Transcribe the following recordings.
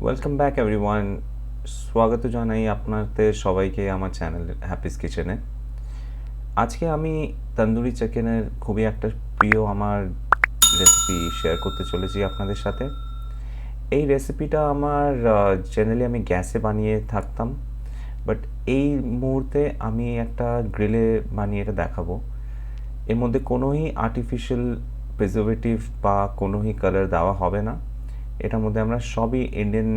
Welcome back everyone. স্বাগত জানাই আপনাদের সবাইকে আমার চ্যানেল হ্যাপিস কিচেনে। আজকে আমি তন্দুরি চিকেনের খুবই একটা প্রিয় আমার রেসিপি শেয়ার করতে চলেছি আপনাদের সাথে। এই রেসিপিটা আমার জেনারেলি আমি গ্যাসে বানিয়ে থাকতাম, বাট এই মুহূর্তে আমি একটা গ্রিলে বানিয়ে এটা দেখাবো। এর মধ্যে কোনোই আর্টিফিশিয়াল প্রিজারভেটিভ বা কোনোই কালার দেওয়া হবে না। এটার মধ্যে আমরা সবই ইন্ডিয়ান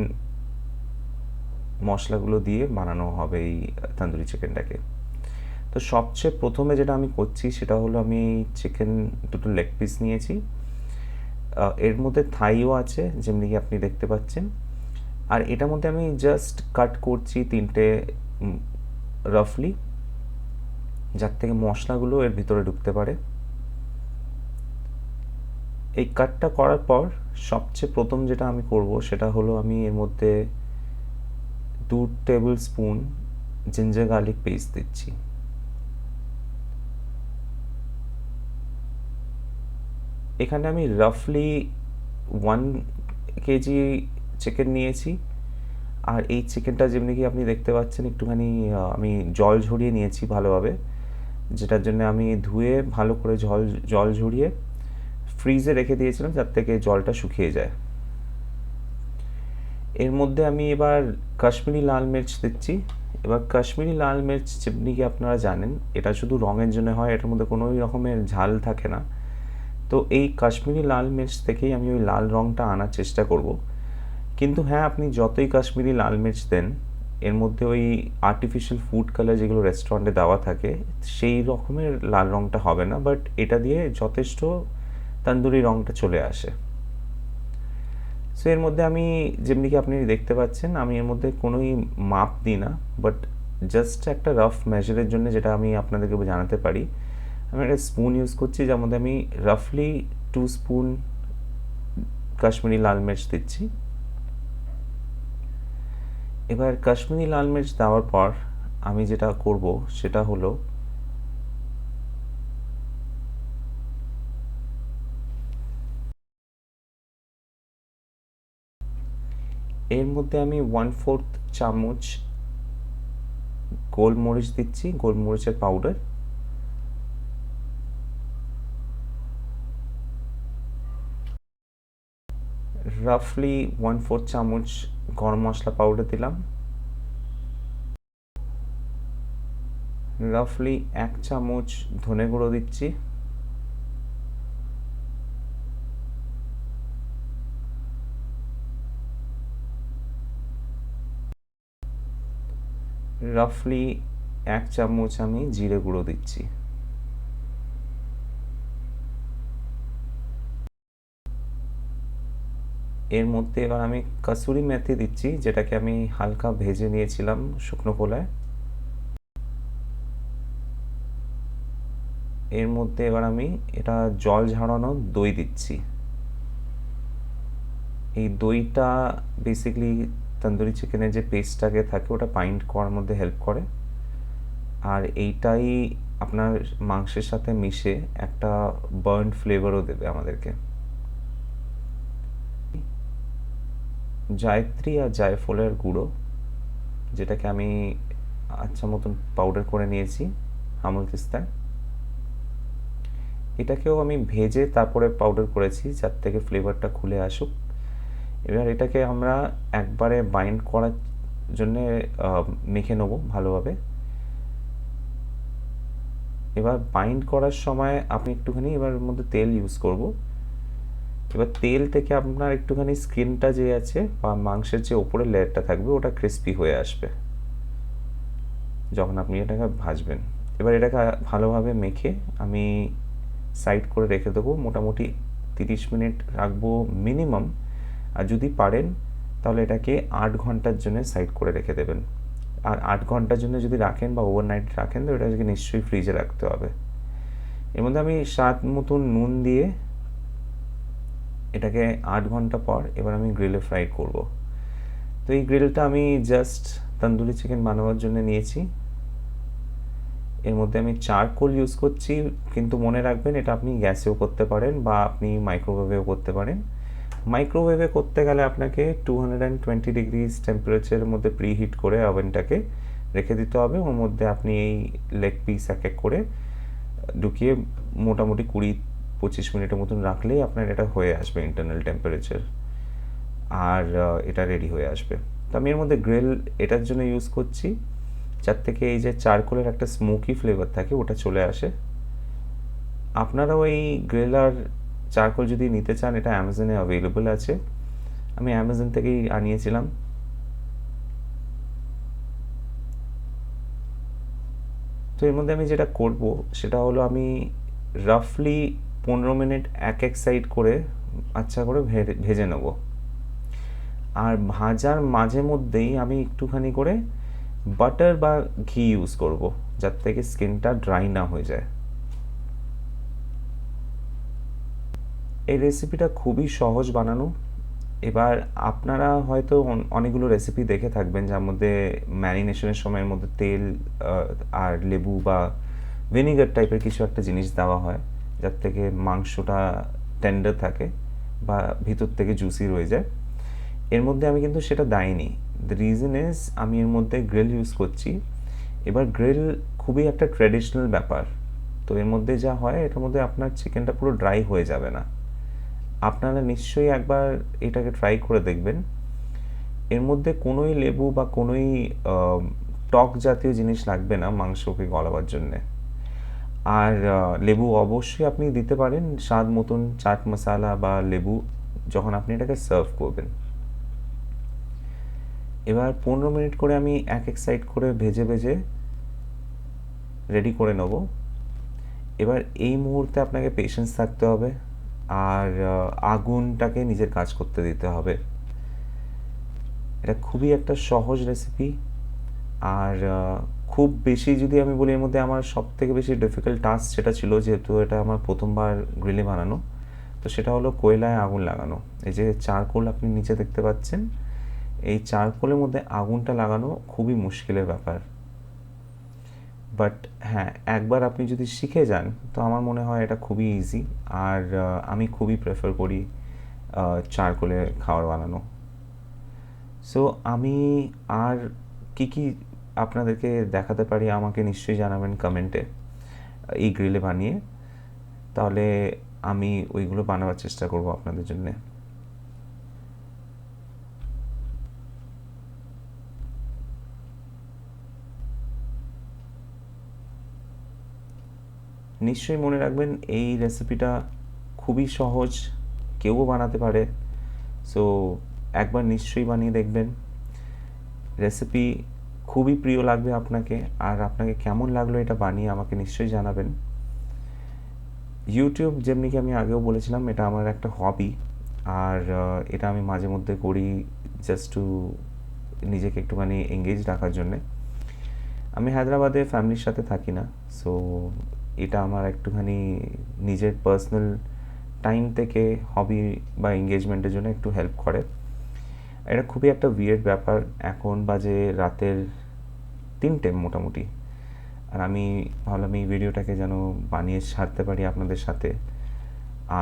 মশলাগুলো দিয়ে বানানো হবে এই তন্দুরি চিকেনটাকে। তো সবচেয়ে প্রথমে যেটা আমি করছি সেটা হলো আমি চিকেন দুটো লেগ পিস নিয়েছি। এর মধ্যে থাইও আছে, যেমনি কি আপনি দেখতে পাচ্ছেন। আর এটার মধ্যে আমি জাস্ট কাট করছি তিনটে রাফলি, যার থেকে মশলাগুলো এর ভিতরে ঢুকতে পারে। এই কাটটা করার পর সবচেয়ে প্রথম যেটা আমি করব সেটা হলো আমি এর মধ্যে 2 tablespoon ginger garlic paste দিচ্ছি। এখানে আমি রাফলি 1 কেজি চিকেন নিয়েছি। আর এই চিকেনটা যেমনি কি আপনি দেখতে পাচ্ছেন একটুখানি আমি জল ঝরিয়ে নিয়েছি ভালোভাবে, যেটার জন্য আমি ধুয়ে ভালো করে জল ঝরিয়ে ফ্রিজে রেখে দিয়েছিলাম যার থেকে জলটা শুকিয়ে যায়। এর মধ্যে আমি এবার কাশ্মীরি লাল মির্চ দিচ্ছি। এবার কাশ্মীরি লাল মির্চ যেমনি কি আপনারা জানেন এটা শুধু রঙের জন্য হয়, এটার মধ্যে কোনো রকমের ঝাল থাকে না। তো এই কাশ্মীরি লাল মির্চ থেকেই আমি ওই লাল রঙটা আনার চেষ্টা করব। কিন্তু হ্যাঁ, আপনি যতই কাশ্মীরি লাল মির্চ দেন এর মধ্যে ওই আর্টিফিশিয়াল ফুড কালার যেগুলো রেস্টুরেন্টে দেওয়া থাকে সেই রকমের লাল রঙটা হবে না, বাট এটা দিয়ে যথেষ্ট তন্দুরি রঙটা চলে আসে। সো এর মধ্যে আমি যেমনি কি আপনি দেখতে পাচ্ছেন আমি এর মধ্যে কোনোই মাপ দিই না, বাট জাস্ট একটা রাফ মেজারের জন্য যেটা আমি আপনাদেরকে জানাতে পারি, আমি একটা স্পুন ইউজ করছি যার মধ্যে আমি রাফলি 2 স্পুন কাশ্মীরি লাল মির্চ দিচ্ছি। এবার কাশ্মীরি লাল মির্চ দেওয়ার পর আমি যেটা করব সেটা হলো এর মধ্যে আমি 1/4 চামচ গোলমরিচ দিচ্ছি, গোলমরিচের পাউডার। রাফলি 1/4 চামচ গরম মশলা পাউডার দিলাম। রাফলি 1 চামচ ধনে গুঁড়ো দিচ্ছি। রাফলি 1 চামচ আমি জিরে গুঁড়ো দিচ্ছি। এর মধ্যে এবার আমি কাসুরি মেথি দিচ্ছি, যেটাকে আমি হালকা ভেজে নিয়েছিলাম শুকনো খোলায়। এর মধ্যে এবার আমি এটা জল ঝরানো দই দিচ্ছি। এই দইটা বেসিক্যালি তন্দুরি চিকেনের যে পেস্টটাকে থাকে ওটা বাইন্ড করার মধ্যে হেল্প করে, আর এইটাই আপনার মাংসের সাথে মিশে একটা বার্ন ফ্লেভারও দেবে আমাদেরকে। জায়ত্রী আর জায়ফলের গুঁড়ো, যেটাকে আমি আচ্ছা মতন পাউডার করে নিয়েছি আমুল তিস্তায়, এটাকেও আমি ভেজে তারপরে পাউডার করেছি যার থেকে ফ্লেভারটা খুলে আসুক। এবার এটাকে আমরা একবারে বাইন্ড করার জন্যে মেখে নেবো ভালোভাবে। এবার বাইন্ড করার সময় আপনি একটুখানি এবার এর মধ্যে তেল ইউজ করব। এবার তেল থেকে আপনার একটুখানি স্কিনটা যে আছে বা মাংসের যে ওপরের লেয়ারটা থাকবে ওটা ক্রিস্পি হয়ে আসবে যখন আপনি এটাকে ভাজবেন। এবার এটাকে ভালোভাবে মেখে আমি সাইড করে রেখে দেবো, মোটামুটি 30 মিনিট রাখবো মিনিমাম। আর যদি পারেন তাহলে এটাকে 8 ঘন্টার জন্য সাইড করে রেখে দেবেন। আর 8 ঘন্টার জন্য যদি রাখেন বা ওভারনাইট রাখেন তো এটাকে নিশ্চয়ই ফ্রিজে রাখতে হবে। এর মধ্যে আমি স্বাদ মতন নুন দিয়ে এটাকে 8 ঘন্টা পর এবার আমি গ্রিলে ফ্রাই করব। তো এই গ্রিলটা আমি জাস্ট তন্দুরি চিকেন বানানোর জন্য নিয়েছি। এর মধ্যে আমি চারকোল ইউজ করছি, কিন্তু মনে রাখবেন এটা আপনি গ্যাসেও করতে পারেন বা আপনি মাইক্রোওয়েভেও করতে পারেন। মাইক্রোওয়েভে করতে গেলে আপনাকে 220 ডিগ্রিজ টেম্পারেচারের মধ্যে প্রিহিট করে ওভেনটাকে রেখে দিতে হবে। ওর মধ্যে আপনি এই লেগ পিস এক এক করে ঢুকিয়ে মোটামুটি 20-25 মিনিটের মতন রাখলেই আপনার এটা হয়ে আসবে ইন্টারনাল টেম্পারেচার, আর এটা রেডি হয়ে আসবে। তো আমি এর মধ্যে গ্রিল এটার জন্য ইউজ করছি যার থেকে এই যে চারকোলের একটা স্মোকি ফ্লেভার থাকে ওটা চলে আসে। আপনারাও এই গ্রিল আর চারকোল যদি নিতে চান, এটা অ্যামাজনে অ্যাভেলেবল আছে, আমি অ্যামাজন থেকেই আনিয়েছিলাম। তো এর মধ্যে আমি যেটা করব সেটা হলো আমি রাফলি 15 মিনিট এক এক সাইড করে আচ্ছা করে ভেজে নেব, আর ভাজার মাঝে মধ্যেই আমি একটুখানি করে বাটার বা ঘি ইউজ করব যার থেকে স্কিনটা ড্রাই না হয়ে যায়। এই রেসিপিটা খুবই সহজ বানানো। এবার আপনারা হয়তো অনেকগুলো রেসিপি দেখে থাকবেন যার মধ্যে ম্যারিনেশনের সময়ের মধ্যে তেল আর লেবু বা ভিনিগার টাইপের কিছু একটা জিনিস দেওয়া হয় যার থেকে মাংসটা টেন্ডার থাকে বা ভিতর থেকে জুসি রয়ে যায়। এর মধ্যে আমি কিন্তু সেটা দেইনি। দ্য রিজন ইজ আমি এর মধ্যে গ্রিল ইউজ করছি। এবার গ্রিল খুবই একটা ট্র্যাডিশনাল ব্যাপার, তো এর মধ্যে যা হয় এটার মধ্যে আপনার চিকেনটা পুরো ড্রাই হয়ে যাবে না। আপনারা নিশ্চয়ই একবার এটাকে ট্রাই করে দেখবেন। এর মধ্যে কোনোই লেবু বা কোনোই টক জাতীয় জিনিস লাগবে না মাংসকে গলাবার জন্যে। আর লেবু অবশ্যই আপনি দিতে পারেন স্বাদ মতন, চাট মশলা বা লেবু, যখন আপনি এটাকে সার্ভ করবেন। এবার 15 মিনিট করে আমি এক এক সাইড করে ভেজে ভেজে রেডি করে নেব। এবার এই মুহূর্তে আপনাকে পেশেন্স থাকতে হবে আর আগুনটাকে নিজের কাজ করতে দিতে হবে। এটা খুবই একটা সহজ রেসিপি, আর খুব বেশি যদি আমি বলি এর মধ্যে আমার সব থেকে বেশি ডিফিকাল্ট টাস্ক সেটা ছিল, যেহেতু এটা আমার প্রথমবার গ্রিলে বানানো, তো সেটা হলো কোয়লায় আগুন লাগানো। এই যে চারকোল আপনি নিচে দেখতে পাচ্ছেন, এই চারকোলের মধ্যে আগুনটা লাগানো খুবই মুশকিলের ব্যাপার। বাট হ্যাঁ, একবার আপনি যদি শিখে যান তো আমার মনে হয় এটা খুবই ইজি, আর আমি খুবই প্রেফার করি চারকোলে খাবার বানানো। সো আমি আর কি আপনাদেরকে দেখাতে পারি আমাকে নিশ্চয়ই জানাবেন কমেন্টে এই গ্রিলে বানিয়ে, তাহলে আমি ওইগুলো বানাবার চেষ্টা করব আপনাদের জন্যে। নিশ্চয়ই মনে রাখবেন এই রেসিপিটা খুবই সহজ, কেউ বানাতে পারে। সো একবার নিশ্চয়ই বানিয়ে দেখবেন। রেসিপি খুবই প্রিয় লাগবে আপনাকে, আর আপনাকে কেমন লাগলো এটা বানিয়ে আমাকে নিশ্চয়ই জানাবেন। ইউটিউব যেমনি কি আমি আগেও বলেছিলাম, এটা আমার একটা হবি, আর এটা আমি মাঝে মধ্যে করি জাস্ট টু নিজেকে একটুখানি এঙ্গেজ রাখার জন্যে। আমি হায়দ্রাবাদে ফ্যামিলির সাথে থাকি না, সো এটা আমার একটুখানি নিজের পার্সোনাল টাইম থেকে হবি বা এঙ্গেজমেন্টের জন্য একটু হেল্প করে। এটা খুবই একটা উইয়ার্ড ব্যাপার, এখন বাজে রাতের 3টে মোটামুটি, আর আমি ভাবলাম এই ভিডিওটাকে যেন বানিয়ে ছাড়তে পারি আপনাদের সাথে।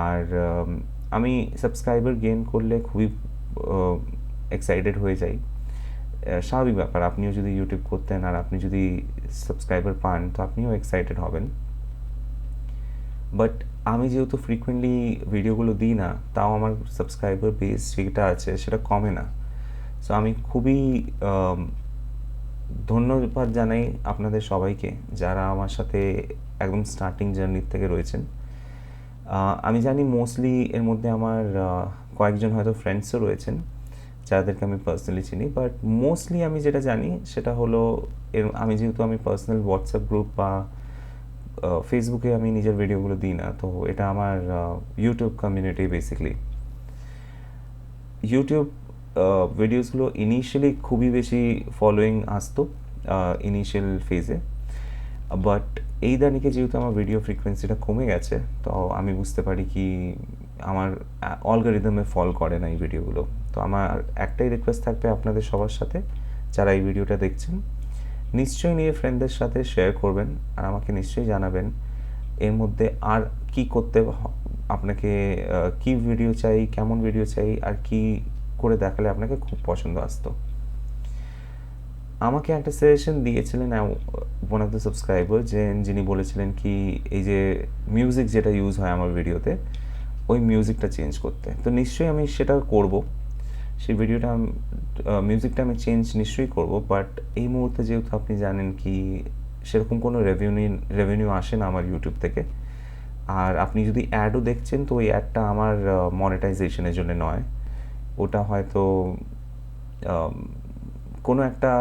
আর আমি সাবস্ক্রাইবার গেইন করলে খুবই এক্সাইটেড হয়ে যাই। স্বাভাবিক ব্যাপার, আপনিও যদি ইউটিউব করতেন আর আপনি যদি সাবস্ক্রাইবার পান তো আপনিও এক্সাইটেড হবেন। বাট আমি যেহেতু ফ্রিকুয়েন্টলি ভিডিওগুলো দিই না, তাও আমার সাবস্ক্রাইবার বেস যেটা আছে সেটা কমে না। সো আমি খুবই ধন্যবাদ জানাই আপনাদের সবাইকে যারা আমার সাথে একদম স্টার্টিং জার্নির থেকে রয়েছেন। আমি জানি মোস্টলি এর মধ্যে আমার কয়েকজন হয়তো ফ্রেন্ডসও রয়েছেন যাদেরকে আমি পার্সোনালি চিনি, বাট মোস্টলি আমি যেটা জানি সেটা হলো আমি যেহেতু আমি পার্সোনাল হোয়াটসঅ্যাপ গ্রুপ বা ফেসবুকে আমি নিজের ভিডিওগুলো দিই না, তো এটা আমার ইউটিউব কমিউনিটি বেসিক্যালি। ইউটিউব ভিডিওসগুলো ইনিশিয়ালি খুবই বেশি ফলোয়িং আসতো ইনিশিয়াল ফেজে, বাট এই দানিকে যেহেতু আমার ভিডিও ফ্রিকোয়েন্সিটা কমে গেছে, তো আমি বুঝতে পারি কি আমার অ্যালগরিদমে ফল করে না এই ভিডিওগুলো। তো আমার একটাই রিকোয়েস্ট থাকবে আপনাদের সবার সাথে, যারা এই ভিডিওটা দেখছেন নিশ্চয়ই নিয়ে ফ্রেন্ডদের সাথে শেয়ার করবেন, আর আমাকে নিশ্চয়ই জানাবেন এর মধ্যে আর কি করতে আপনাকে কী ভিডিও চাই, কেমন ভিডিও চাই, আর কি করে দেখালে আপনাকে খুব পছন্দ আসতো। আমাকে একটা সাজেশন দিয়েছিলেন ওয়ান অফ দ্য সাবস্ক্রাইবার, যিনি বলেছিলেন কি এই যে মিউজিক যেটা ইউজ হয় আমার ভিডিওতে, ওই মিউজিকটা চেঞ্জ করতে। তো নিশ্চয়ই আমি সেটা করব, সেই ভিডিওটা মিউজিকটা আমি চেঞ্জ নিশ্চয়ই করব। বাট এই মুহূর্তে যেহেতু আপনি জানেন কি সেরকম কোনো রেভিনিউ আসে না আমার ইউটিউব থেকে। আর আপনি যদি অ্যাডও দেখছেন তো ওই অ্যাডটা আমার মনিটাইজেশনের জন্য নয়, ওটা হয়তো কোনো একটা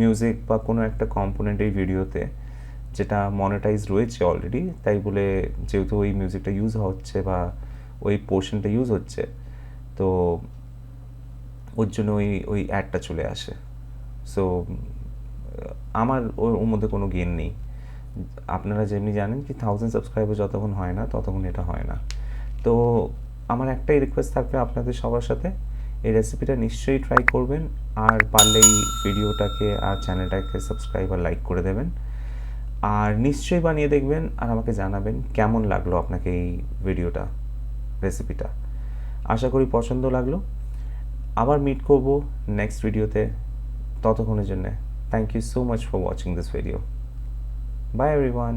মিউজিক বা কোনো একটা কম্পোনেন্ট এই ভিডিওতে যেটা মনিটাইজ রয়েছে অলরেডি, তাই বলে যেহেতু ওই মিউজিকটা ইউজ হচ্ছে বা ওই পোর্শনটা ইউজ হচ্ছে, তো ওর জন্য ওই অ্যাডটা চলে আসে। সো আমার ওর মধ্যে কোনো গেন নেই। আপনারা যেমনি জানেন কি 1000 সাবস্ক্রাইবার যতক্ষণ হয় না ততক্ষণ এটা হয় না। তো আমার একটাই রিকোয়েস্ট থাকবে আপনাদের সবার সাথে, এই রেসিপিটা নিশ্চয়ই ট্রাই করবেন, আর পারলেই ভিডিওটাকে আর চ্যানেলটাকে সাবস্ক্রাইব আর লাইক করে দেবেন, আর নিশ্চয়ই বানিয়ে দেখবেন আর আমাকে জানাবেন কেমন লাগলো আপনাকে এই ভিডিওটা, রেসিপিটা। আশা করি পছন্দ লাগলো। আবার মিট করব নেক্সট ভিডিওতে। ততক্ষণের জন্য thank you so much for watching this video. Bye everyone.